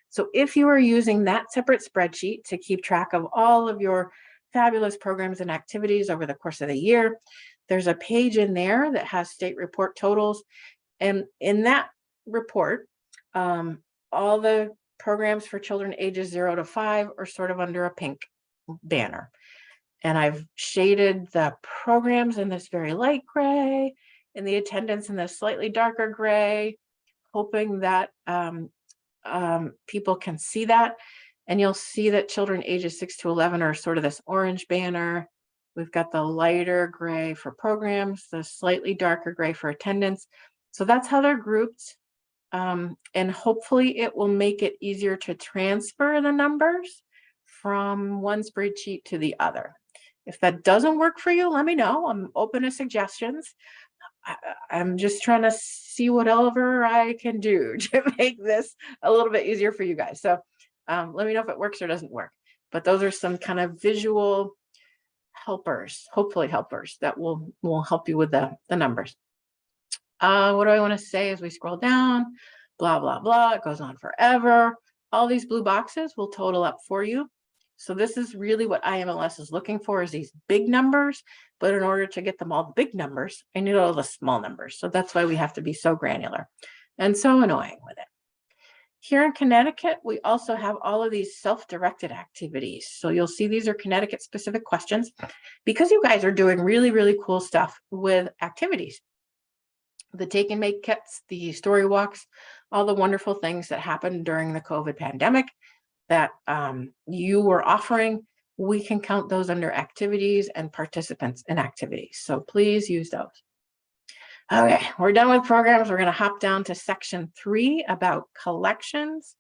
So if you are using that separate spreadsheet to keep track of all of your fabulous programs and activities over the course of the year, there's a page in there that has state report totals. And in that report, all the programs for children ages 0 to 5 are sort of under a pink banner. And I've shaded the programs in this very light gray and the attendance in this slightly darker gray, hoping that people can see that. And you'll see that children ages 6 to 11 are sort of this orange banner. We've got the lighter gray for programs, the slightly darker gray for attendance. So that's how they're grouped. And hopefully it will make it easier to transfer the numbers from one spreadsheet to the other. If that doesn't work for you, let me know. I'm open to suggestions. I'm just trying to see whatever I can do to make this a little bit easier for you guys. So let me know if it works or doesn't work. But those are some kind of visual helpers, hopefully helpers that will help you with the numbers. What do I want to say as we scroll down? Blah, blah, blah. It goes on forever. All these blue boxes will total up for you. So this is really what IMLS is looking for, is these big numbers. But in order to get them all the big numbers, I need all the small numbers. So that's why we have to be so granular and so annoying with it. Here in Connecticut, we also have all of these self-directed activities. So you'll see these are Connecticut specific questions because you guys are doing really, really cool stuff with activities. The take and make kits, the story walks, all the wonderful things that happened during the COVID pandemic. that you were offering, we can count those under activities and participants in activities. So please use those. Okay, we're done with programs. We're going to hop down to section 3 about collections.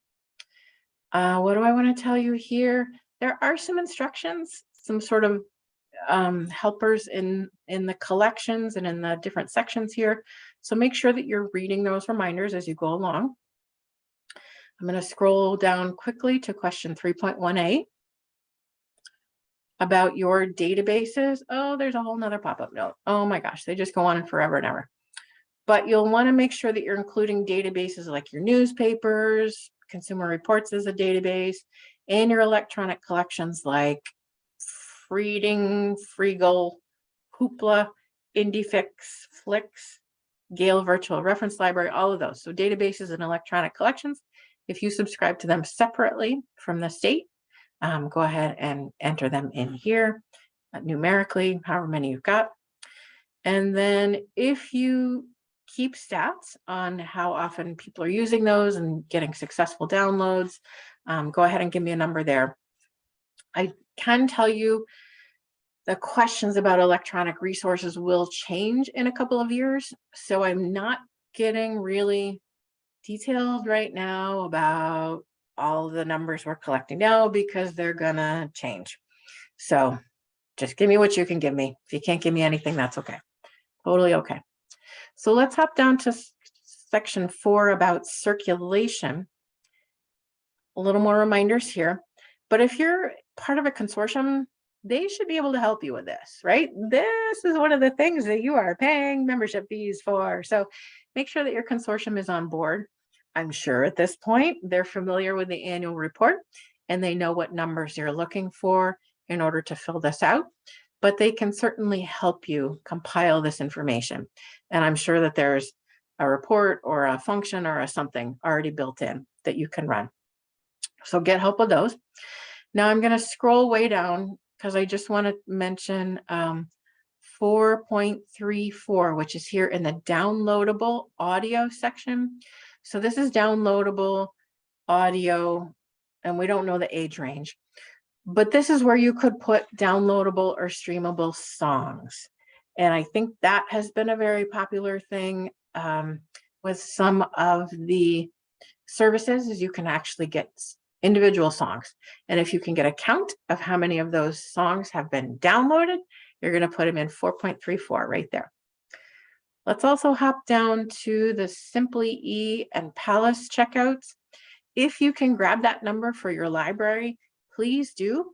What do I want to tell you here? There are some instructions, some sort of helpers in the collections and in the different sections here. So make sure that you're reading those reminders as you go along. I'm going to scroll down quickly to question 3.18 about your databases. Oh, there's a whole nother pop-up note. Oh my gosh, they just go on forever and ever. But you'll want to make sure that you're including databases like your newspapers, Consumer Reports as a database, and your electronic collections like Reading, Freegal, Hoopla, IndieFix, Flix, Gale Virtual Reference Library, all of those. So databases and electronic collections, if you subscribe to them separately from the state, go ahead and enter them in here numerically, however many you've got. And then if you keep stats on how often people are using those and getting successful downloads, go ahead and give me a number there. I can tell you the questions about electronic resources will change in a couple of years. So I'm not getting really detailed right now about all of the numbers we're collecting now because they're gonna change. So just give me what you can give me. If you can't give me anything, that's okay. Totally okay. So let's hop down to section 4 about circulation. A little more reminders here. But if you're part of a consortium, they should be able to help you with this, right? This is one of the things that you are paying membership fees for. So make sure that your consortium is on board. I'm sure at this point, they're familiar with the annual report and they know what numbers you're looking for in order to fill this out, but they can certainly help you compile this information. And I'm sure that there's a report or a function or a something already built in that you can run. So get help with those. Now I'm going to scroll way down because I just want to mention 4.34, which is here in the downloadable audio section. So this is downloadable audio, and we don't know the age range, but this is where you could put downloadable or streamable songs. And I think that has been a very popular thing with some of the services, is you can actually get individual songs. And if you can get a count of how many of those songs have been downloaded, you're going to put them in 4.34 right there. Let's also hop down to the Simply E and Palace checkouts. If you can grab that number for your library, please do.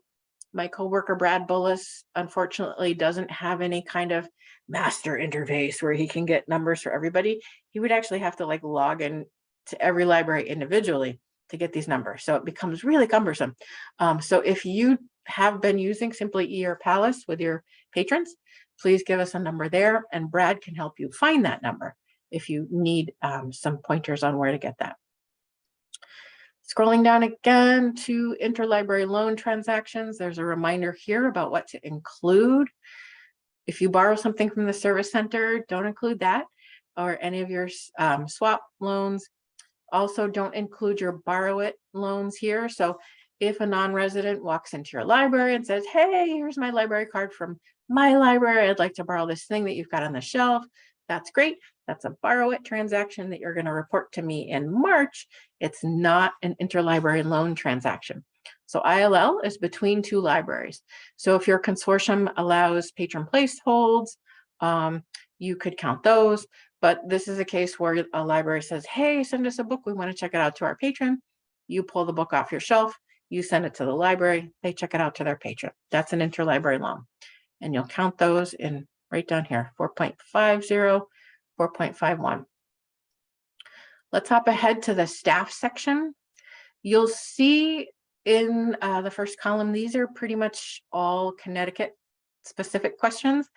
My coworker, Brad Bullis, unfortunately doesn't have any kind of master interface where he can get numbers for everybody. He would actually have to like log in to every library individually to get these numbers. So it becomes really cumbersome. So if you have been using Simply E or Palace with your patrons, please give us a number there and Brad can help you find that number if you need some pointers on where to get that. Scrolling down again to interlibrary loan transactions, there's a reminder here about what to include. If you borrow something from the service center, don't include that or any of your swap loans. Also, don't include your borrow it loans here. So if a non-resident walks into your library and says, hey, here's my library card from my library, I'd like to borrow this thing that you've got on the shelf. That's great. That's a borrow it transaction that you're going to report to me in March. It's not an interlibrary loan transaction. So ILL is between two libraries. So if your consortium allows patron placeholds, you could count those. But this is a case where a library says, hey, send us a book. We want to check it out to our patron. You pull the book off your shelf. You send it to the library. They check it out to their patron. That's an interlibrary loan. And you'll count those in right down here, 4.50, 4.51. Let's hop ahead to the staff section. You'll see in the first column, these are pretty much all Connecticut specific questions,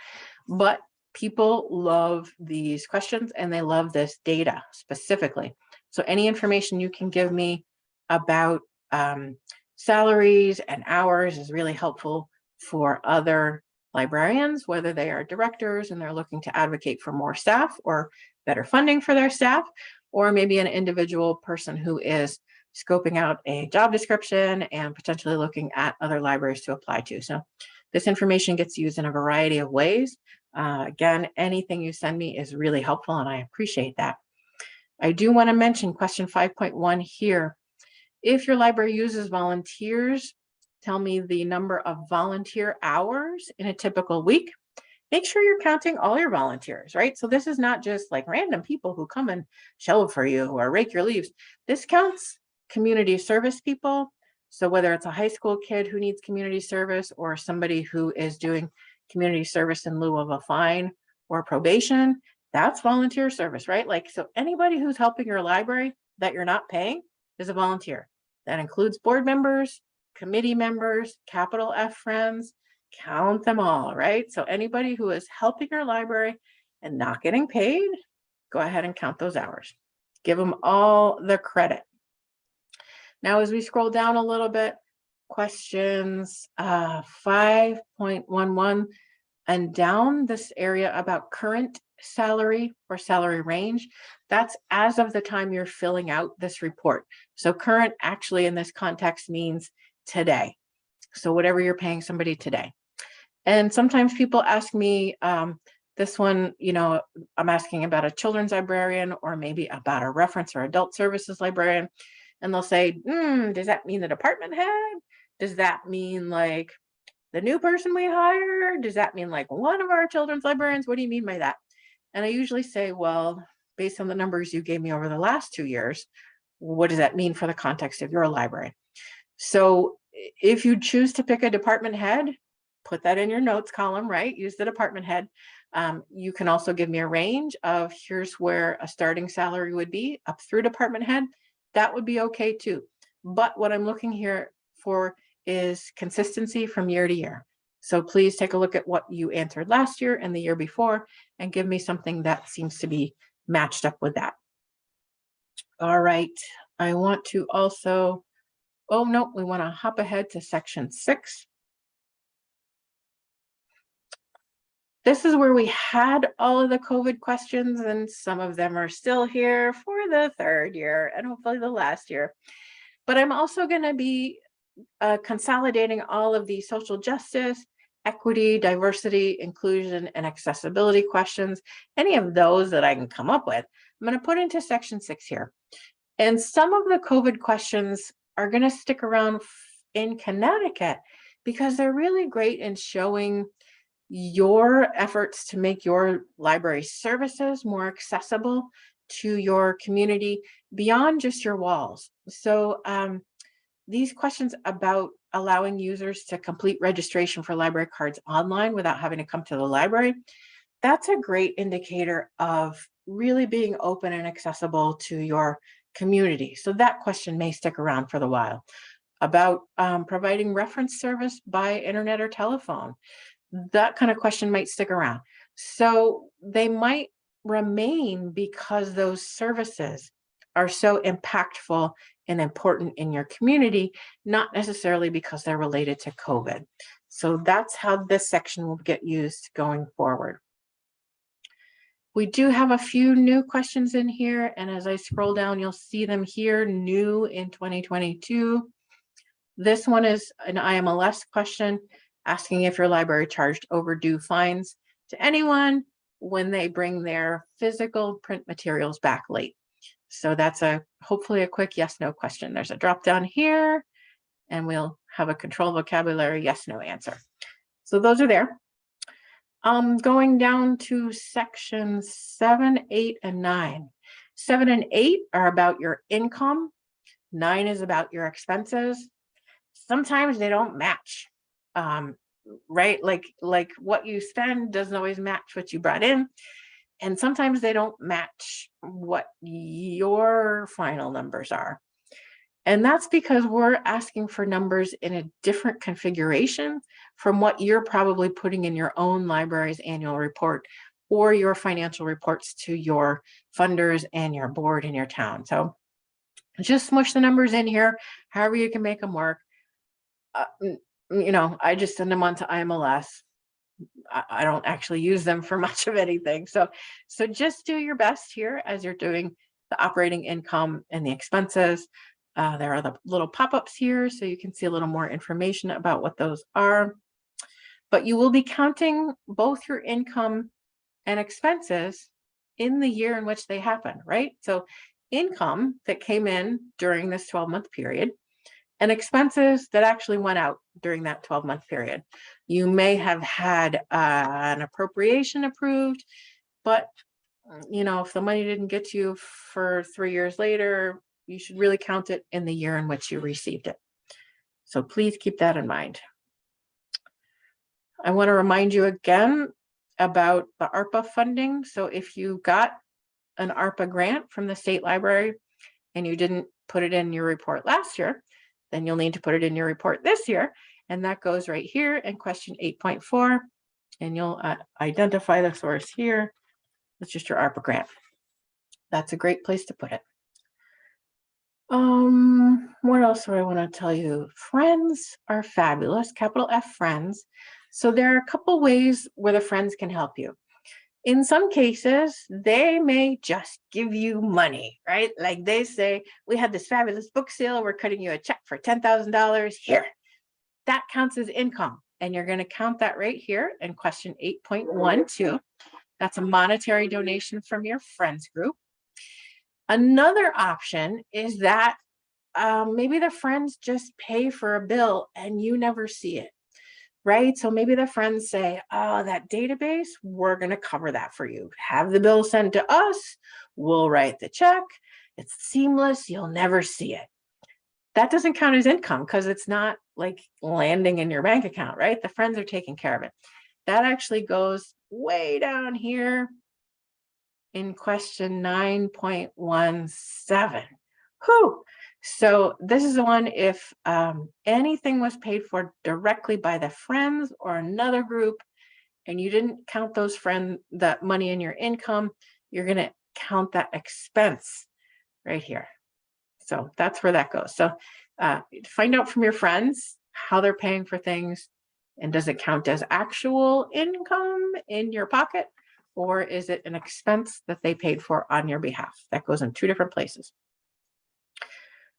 but people love these questions and they love this data specifically. So any information you can give me about salaries and hours is really helpful for other librarians, whether they are directors and they're looking to advocate for more staff or better funding for their staff, or maybe an individual person who is scoping out a job description, and potentially looking at other libraries to apply to. So this information gets used in a variety of ways. Again, anything you send me is really helpful, and I appreciate that. I do want to mention question 5.1 here. If your library uses volunteers, tell me the number of volunteer hours in a typical week. Make sure you're counting all your volunteers, right? So this is not just like random people who come and shelve for you or rake your leaves. This counts community service people. So whether it's a high school kid who needs community service or somebody who is doing community service in lieu of a fine or probation, that's volunteer service, right? Like, so anybody who's helping your library that you're not paying is a volunteer. That includes board members, committee members, capital F friends, count them all, right? So anybody who is helping your library and not getting paid, go ahead and count those hours. Give them all the credit. Now, as we scroll down a little bit, questions 5.11 and down, this area about current salary or salary range, that's as of the time you're filling out this report. So current actually in this context means today. So whatever you're paying somebody today. And sometimes people ask me, this one, you know, I'm asking about a children's librarian or maybe about a reference or adult services librarian. And they'll say, does that mean the department head? Does that mean like the new person we hired? Does that mean like one of our children's librarians? What do you mean by that? And I usually say, well, based on the numbers you gave me over the last 2 years, what does that mean for the context of your library? So if you choose to pick a department head, put that in your notes column, right? Use the department head. You can also give me a range of here's where a starting salary would be up through department head. That would be okay too. But what I'm looking here for is consistency from year to year. So please take a look at what you answered last year and the year before and give me something that seems to be matched up with that. All right, I want to also, oh no, we want to hop ahead to section 6. This is where we had all of the COVID questions, and some of them are still here for the 3rd year and hopefully the last year. But I'm also going to be consolidating all of the social justice, equity, diversity, inclusion, and accessibility questions, any of those that I can come up with, I'm going to put into section 6 here. And some of the COVID questions are going to stick around in Connecticut because they're really great in showing your efforts to make your library services more accessible to your community beyond just your walls. So these questions about allowing users to complete registration for library cards online without having to come to the library, that's a great indicator of really being open and accessible to your community. So that question may stick around for the while. About providing reference service by internet or telephone, that kind of question might stick around. So they might remain because those services are so impactful and important in your community, not necessarily because they're related to COVID. So that's how this section will get used going forward. We do have a few new questions in here, and as I scroll down, you'll see them here, new in 2022. This one is an IMLS question asking if your library charged overdue fines to anyone when they bring their physical print materials back late. So that's hopefully a quick yes/no question. There's a drop down here, and we'll have a control vocabulary yes/no answer. So those are there. Going down to sections 7, 8, and 9. 7 and 8 are about your income. 9 is about your expenses. Sometimes they don't match, right? Like what you spend doesn't always match what you brought in. And sometimes they don't match what your final numbers are. And that's because we're asking for numbers in a different configuration from what you're probably putting in your own library's annual report or your financial reports to your funders and your board in your town. So just smush the numbers in here, however you can make them work. I just send them on to IMLS. I don't actually use them for much of anything. So just do your best here as you're doing the operating income and the expenses. There are the little pop-ups here, so you can see a little more information about what those are. But you will be counting both your income and expenses in the year in which they happen, right? So income that came in during this 12-month period and expenses that actually went out during that 12-month period. You may have had an appropriation approved, but if the money didn't get to you for 3 years later, you should really count it in the year in which you received it. So please keep that in mind. I want to remind you again about the ARPA funding. So if you got an ARPA grant from the state library and you didn't put it in your report last year, then you'll need to put it in your report this year. And that goes right here in question 8.4. And you'll identify the source here. It's just your ARPA grant. That's a great place to put it. What else do I want to tell you? Friends are fabulous, capital F friends. So there are a couple ways where the friends can help you. In some cases, they may just give you money, right? Like they say, we had this fabulous book sale, we're cutting you a check for $10,000 here. That counts as income. And you're going to count that right here in question 8.12. That's a monetary donation from your friends group. Another option is that maybe the friends just pay for a bill and you never see it, right? So maybe the friends say, oh, that database, we're going to cover that for you. Have the bill sent to us. We'll write the check. It's seamless. You'll never see it. That doesn't count as income because it's not like landing in your bank account, right? The friends are taking care of it. That actually goes way down here in question 9.17. Whew. So this is the one if anything was paid for directly by the friends or another group, and you didn't count that money in your income, you're going to count that expense right here. So that's where that goes. So find out from your friends how they're paying for things, and does it count as actual income in your pocket, or is it an expense that they paid for on your behalf? That goes in two different places.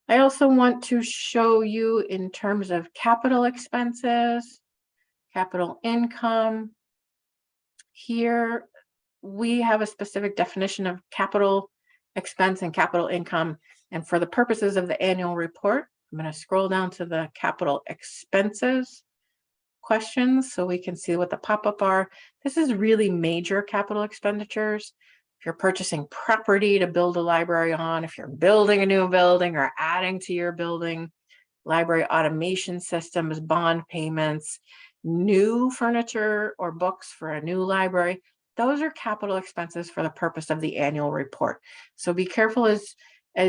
I also want to show you in terms of capital expenses, capital income. Here we have a specific definition of capital expense and capital income. And for the purposes of the annual report, I'm going to scroll down to the capital expenses questions so we can see what the pop-up are. This is really major capital expenditures. If you're purchasing property to build a library on, if you're building a new building or adding to your building, library automation systems, bond payments, new furniture or books for a new library, those are capital expenses for the purpose of the annual report. So be careful as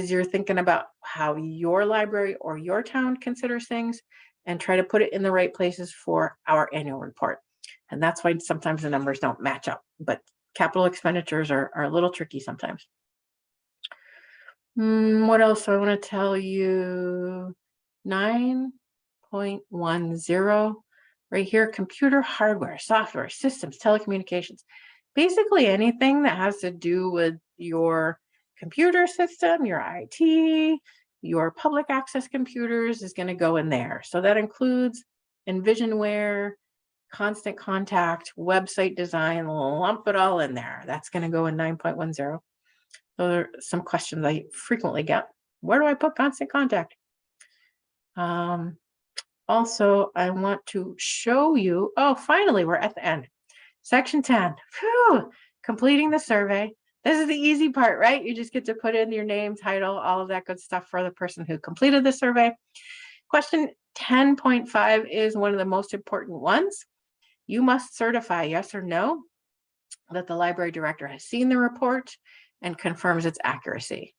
you're thinking about how your library or your town considers things, and try to put it in the right places for our annual report. And that's why sometimes the numbers don't match up, but capital expenditures are a little tricky sometimes. What else do I want to tell you? 9.10, right here, computer hardware, software, systems, telecommunications. Basically anything that has to do with your computer system, your IT, your public access computers is going to go in there. So that includes Envisionware, Constant Contact, website design, lump it all in there. That's going to go in 9.10. Those are some questions I frequently get. Where do I put Constant Contact? Also, I want to show you, finally, we're at the end. Section 10, completing the survey. This is the easy part, right? You just get to put in your name, title, all of that good stuff for the person who completed the survey. Question 10.5 is one of the most important ones. You must certify, yes or no, that the library director has seen the report and confirms its accuracy.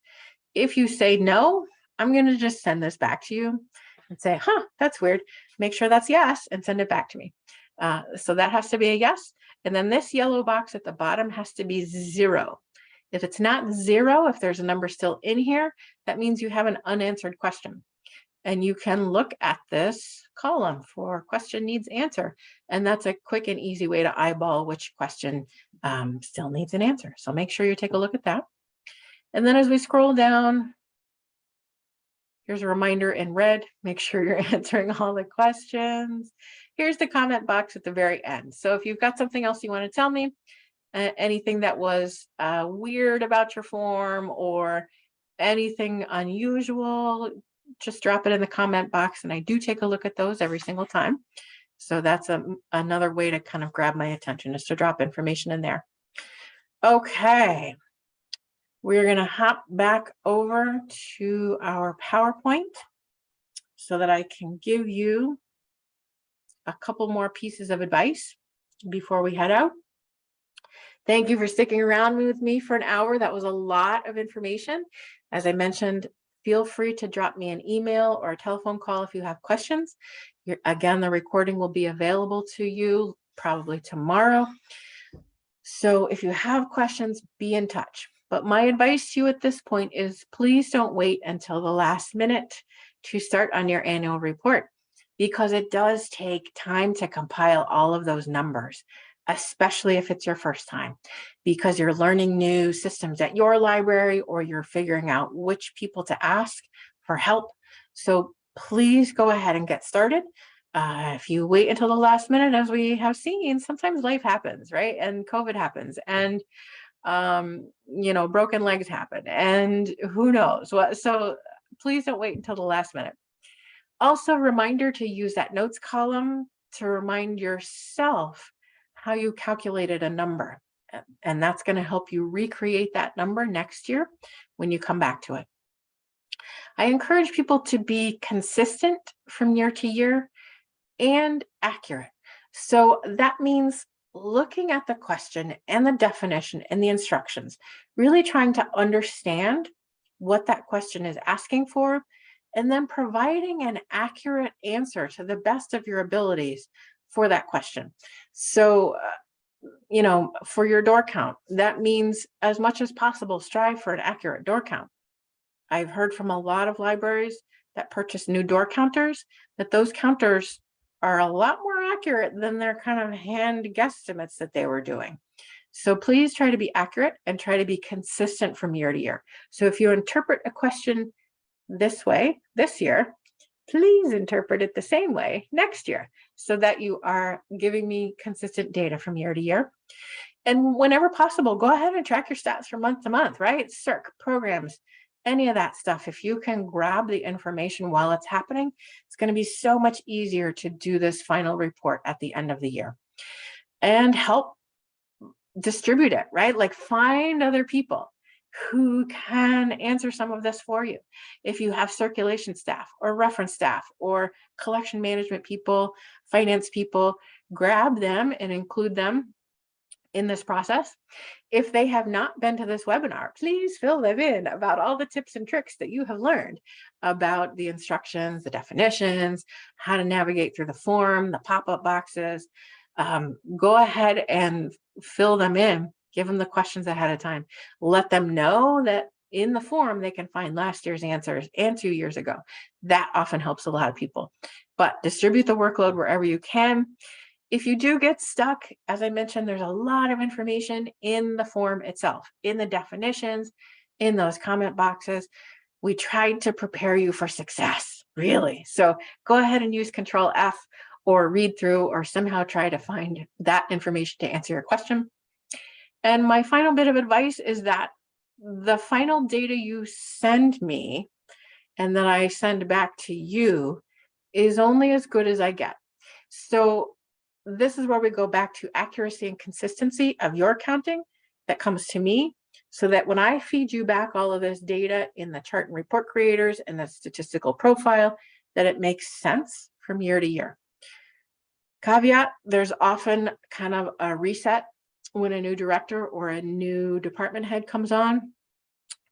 If you say no, I'm going to just send this back to you and say, that's weird. Make sure that's yes and send it back to me. So that has to be a yes. And then this yellow box at the bottom has to be 0. If it's not 0, if there's a number still in here, that means you have an unanswered question. And you can look at this column for question needs answer. And that's a quick and easy way to eyeball which question still needs an answer. So make sure you take a look at that. And then as we scroll down, Here's a reminder in red. Make sure you're answering all the questions. Here's the comment box at the very end. So if you've got something else you want to tell me, anything that was weird about your form or anything unusual, just drop it in the comment box. And I do take a look at those every single time. So that's another way to kind of grab my attention, is to drop information in there. Okay. We're going to hop back over to our PowerPoint so that I can give you a couple more pieces of advice before we head out. Thank you for sticking around with me for an hour. That was a lot of information. As I mentioned, feel free to drop me an email or a telephone call if you have questions. Again, the recording will be available to you probably tomorrow. So if you have questions, be in touch. But my advice to you at this point is please don't wait until the last minute to start on your annual report, because it does take time to compile all of those numbers, especially if it's your first time, because you're learning new systems at your library or you're figuring out which people to ask for help. So please go ahead and get started. If you wait until the last minute, as we have seen, sometimes life happens, right? And COVID happens, and broken legs happen, and who knows what. So please don't wait until the last minute. Also, reminder to use that notes column to remind yourself how you calculated a number. And that's going to help you recreate that number next year when you come back to it. I encourage people to be consistent from year to year and accurate. So that means looking at the question and the definition and the instructions, really trying to understand what that question is asking for, and then providing an accurate answer to the best of your abilities for that question. So, for your door count, that means as much as possible, strive for an accurate door count. I've heard from a lot of libraries that purchase new door counters that those counters are a lot more accurate than their kind of hand guesstimates that they were doing. So please try to be accurate and try to be consistent from year to year. So if you interpret a question this way this year, please interpret it the same way next year so that you are giving me consistent data from year to year. And whenever possible, go ahead and track your stats from month to month, right? Circ, programs, any of that stuff. If you can grab the information while it's happening, it's going to be so much easier to do this final report at the end of the year. And help distribute it, right? Like find other people who can answer some of this for you. If you have circulation staff or reference staff or collection management people, finance people, grab them and include them in this process. If they have not been to this webinar, please fill them in about all the tips and tricks that you have learned about the instructions, the definitions, how to navigate through the form, the pop-up boxes. Go ahead and fill them in, give them the questions ahead of time. Let them know that in the form they can find last year's answers and 2 years ago. That often helps a lot of people. But distribute the workload wherever you can. If you do get stuck, as I mentioned, there's a lot of information in the form itself, in the definitions, in those comment boxes. We tried to prepare you for success, really. So go ahead and use Control F or read through or somehow try to find that information to answer your question. And my final bit of advice is that the final data you send me and that I send back to you is only as good as I get. So this is where we go back to accuracy and consistency of your counting that comes to me, so that when I feed you back all of this data in the chart and report creators and the statistical profile, that it makes sense from year to year. Caveat, there's often kind of a reset when a new director or a new department head comes on.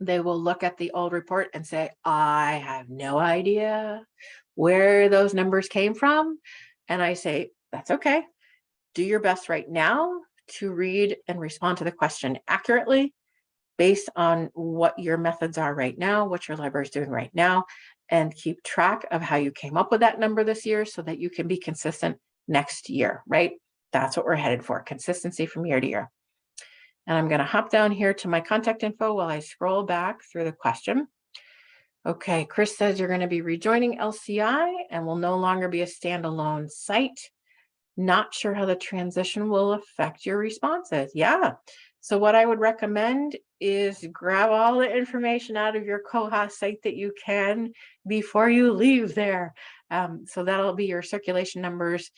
They will look at the old report and say, I have no idea where those numbers came from. And I say, that's okay. Do your best right now to read and respond to the question accurately based on what your methods are right now, what your library is doing right now, and keep track of how you came up with that number this year so that you can be consistent next year, right? That's what we're headed for, consistency from year to year. And I'm going to hop down here to my contact info while I scroll back through the question. Okay, Chris says you're going to be rejoining LCI and will no longer be a standalone site. Not sure how the transition will affect your responses. Yeah. So what I would recommend is grab all the information out of your Koha site that you can before you leave there. So that'll be your circulation numbers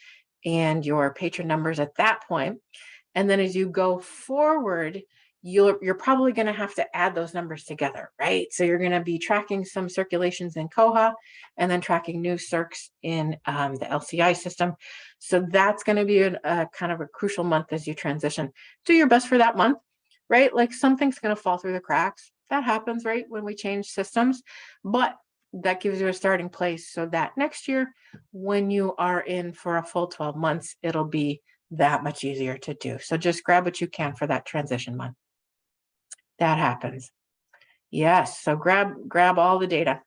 and your patron numbers at that point. And then as you go forward, you're probably going to have to add those numbers together, right? So you're going to be tracking some circulations in Koha and then tracking new circs in the LCI system. So that's going to be a kind of a crucial month as you transition. Do your best for that month, right? Like something's going to fall through the cracks. That happens, right? When we change systems, but that gives you a starting place so that next year, when you are in for a full 12 months, it'll be that much easier to do. So just grab what you can for that transition month. That happens. Yes, so grab all the data.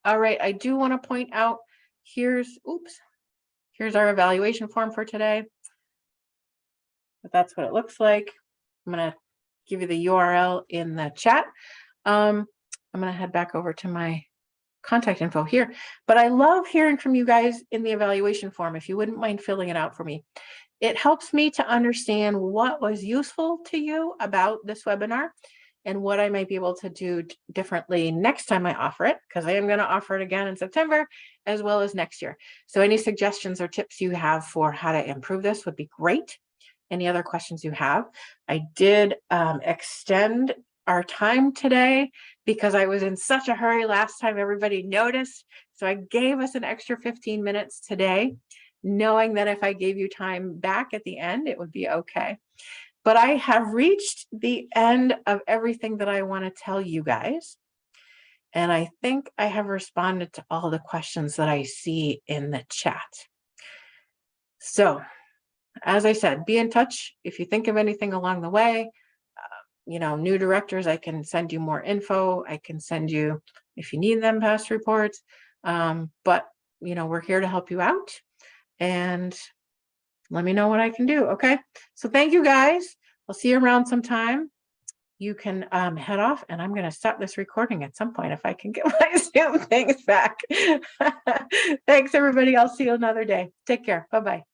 All right, I do want to point out here's our evaluation form for today. But that's what it looks like. I'm going to give you the URL in the chat. I'm going to head back over to my contact info here, but I love hearing from you guys in the evaluation form. If you wouldn't mind filling it out for me, it helps me to understand what was useful to you about this webinar and what I might be able to do differently next time I offer it, because I am going to offer it again in September as well as next year. So any suggestions or tips you have for how to improve this would be great. Any other questions you have? I did extend our time today because I was in such a hurry last time, everybody noticed. So I gave us an extra 15 minutes today, knowing that if I gave you time back at the end, it would be okay. But I have reached the end of everything that I want to tell you guys. And I think I have responded to all the questions that I see in the chat. So as I said, be in touch. If you think of anything along the way, new directors, I can send you more info. I can send you, if you need them, past reports. But we're here to help you out, and let me know what I can do. Okay. So thank you guys. I'll see you around sometime. You can head off, and I'm going to stop this recording at some point if I can get my Zoom things back. Thanks, everybody. I'll see you another day. Take care. Bye-bye.